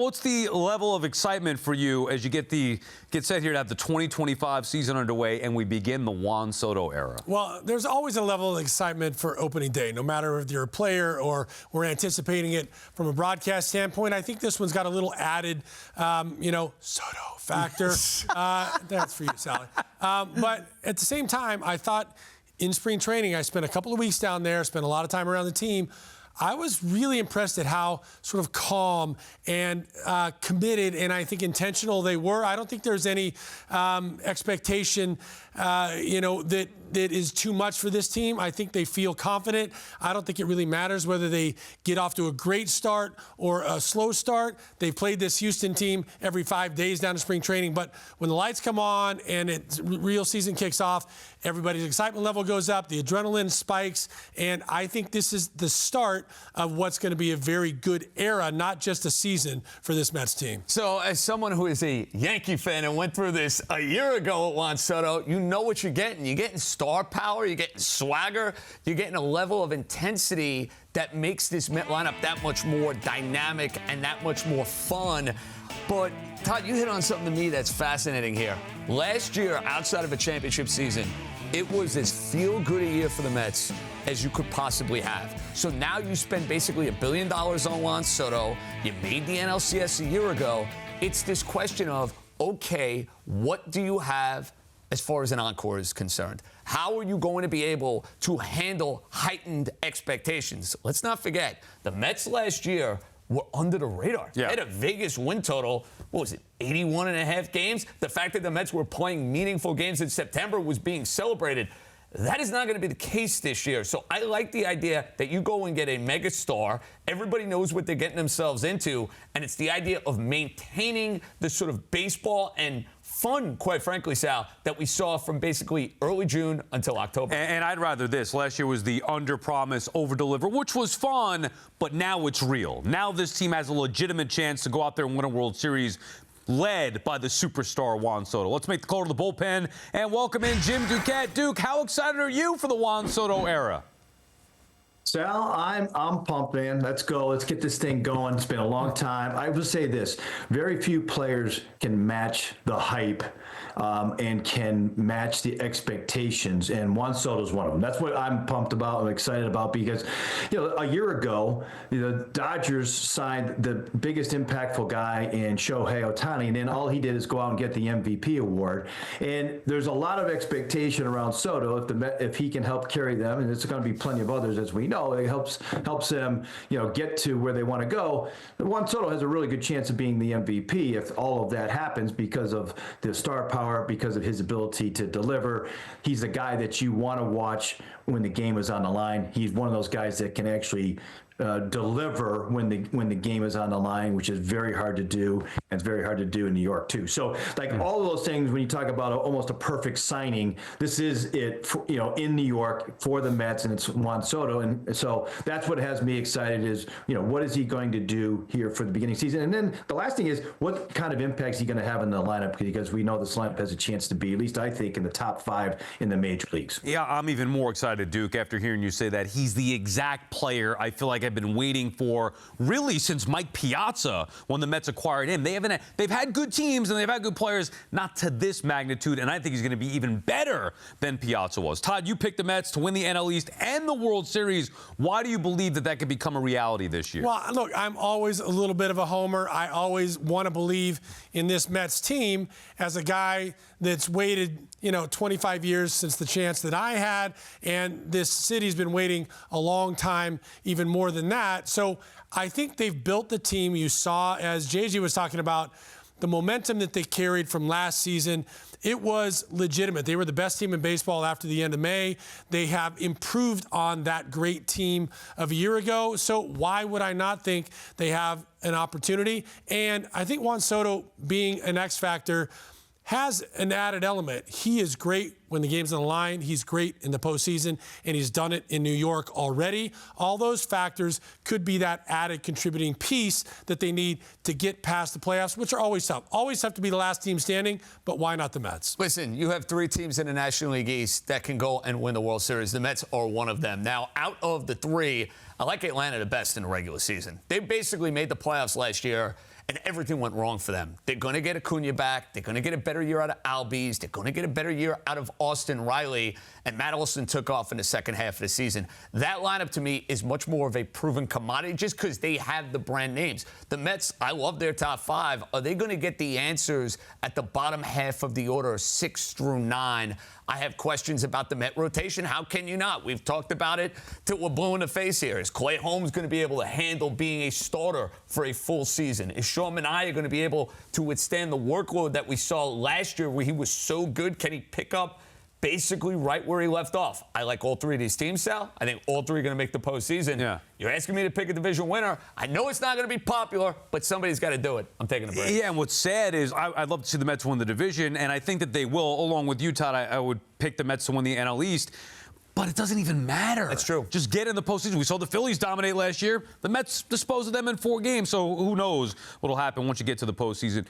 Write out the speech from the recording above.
What's the level of excitement for you as you get set here to have the 2025 season underway and we begin the Juan Soto era? Well, there's always a level of excitement for opening day, no matter if you're a player or we're anticipating it from a broadcast standpoint. I think this one's got a little added, Soto factor. That's for you, Sally. But at the same time, I thought in spring training, I spent a couple of weeks down there, spent a lot of time around the team. I was really impressed at how sort of calm and committed and I think intentional they were. I don't think there's any expectation, that is too much for this team. I think they feel confident. I don't think it really matters whether they get off to a great start or a slow start. They've played this Houston team every 5 days down to spring training. But when the lights come on and real season kicks off, everybody's excitement level goes up, the adrenaline spikes, and I think this is the start of what's going to be a very good era, not just a season for this Mets team. So as someone who is a Yankee fan and went through this a year ago at Juan Soto, you know what you're getting. You're getting star power, you're getting swagger, you're getting a level of intensity that makes this Met lineup that much more dynamic and that much more fun. But, Todd, you hit on something to me that's fascinating here. Last year, outside of a championship season, it was as feel-good a year for the Mets as you could possibly have. So now you spend basically $1 billion on Juan Soto. You made the NLCS a year ago. It's this question of, okay, what do you have as far as an encore is concerned? How are you going to be able to handle heightened expectations? Let's not forget, the Mets last year were under the radar. Yeah. They had a Vegas win total, 81.5 games? The fact that the Mets were playing meaningful games in September was being celebrated. That is not going to be the case this year. So I like the idea that you go and get a megastar. Everybody knows what they're getting themselves into. And it's the idea of maintaining the sort of baseball and fun, quite frankly, Sal, that we saw from basically early June until October. And I'd rather this. Last year was the under-promise, over-deliver, which was fun, but now it's real. Now this team has a legitimate chance to go out there and win a World Series, led by the superstar Juan Soto. Let's make the call to the bullpen and welcome in Jim Duquette. Duke, how excited are you for the Juan Soto era? Sal, I'm pumped, man. Let's go. Let's get this thing going. It's been a long time. I will say this. Very few players can match the hype and can match the expectations, and Juan Soto's one of them. That's what I'm pumped about and excited about because, a year ago, the Dodgers signed the biggest impactful guy in Shohei Ohtani, and then all he did is go out and get the MVP award. And there's a lot of expectation around Soto if he can help carry them, and there's going to be plenty of others, as we know. It helps them, get to where they want to go. Juan Soto has a really good chance of being the MVP if all of that happens because of the star power, because of his ability to deliver. He's the guy that you want to watch when the game is on the line. He's one of those guys that can actually deliver when the game is on the line, which is very hard to do, and it's very hard to do in New York too. So, all of those things, when you talk about almost a perfect signing, this is it, in New York for the Mets, and it's Juan Soto, and so that's what has me excited is, what is he going to do here for the beginning of the season, and then the last thing is what kind of impact is he going to have in the lineup, because we know this lineup has a chance to be, at least I think, in the top 5 in the major leagues. Yeah, I'm even more excited, Duke, after hearing you say that. He's the exact player I feel like I've been waiting for really since Mike Piazza when the Mets acquired him. They've had good teams and they've had good players, not to this magnitude, and I think he's going to be even better than Piazza was. Todd, you picked the Mets to win the NL East and the World Series. Why do you believe that could become a reality this year? Well, look, I'm always a little bit of a homer. I always want to believe in this Mets team as a guy that's waited 25 years since the chance that I had, and this city's been waiting a long time, even more than that. So I think they've built the team. You saw, as JG was talking about, the momentum that they carried from last season. It was legitimate. They were the best team in baseball after the end of May. They have improved on that great team of a year ago. So why would I not think they have an opportunity? And I think Juan Soto being an X factor has an added element. He is great when the game's on the line. He's great in the postseason, and he's done it in New York already. All those factors could be that added contributing piece that they need to get past the playoffs, which are always tough. Always have to be the last team standing, but why not the Mets? Listen, you have 3 teams in the National League East that can go and win the World Series. The Mets are one of them. Now, out of the 3, I like Atlanta the best in the regular season. They basically made the playoffs last year and everything went wrong for them. They're going to get Acuna back. They're going to get a better year out of Albies. They're going to get a better year out of Austin Riley. And Matt Olson took off in the second half of the season. That lineup, to me, is much more of a proven commodity just because they have the brand names. The Mets, I love their top 5. Are they going to get the answers at the bottom half of the order, 6 through 9? I have questions about the Met rotation. How can you not? We've talked about it till we're blue in the face here. Is Clay Holmes going to be able to handle being a starter for a full season? Is Sean Manaea going to be able to withstand the workload that we saw last year where he was so good? Can he pick up basically right where he left off? I like all 3 of these teams, Sal. I think all 3 are going to make the postseason. Yeah. You're asking me to pick a division winner. I know it's not going to be popular, but somebody's got to do it. I'm taking a break. Yeah, and what's sad is I'd love to see the Mets win the division, and I think that they will. Along with you, Todd, I would pick the Mets to win the NL East. But it doesn't even matter. That's true. Just get in the postseason. We saw the Phillies dominate last year. The Mets disposed of them in 4 games, so who knows what'll happen once you get to the postseason.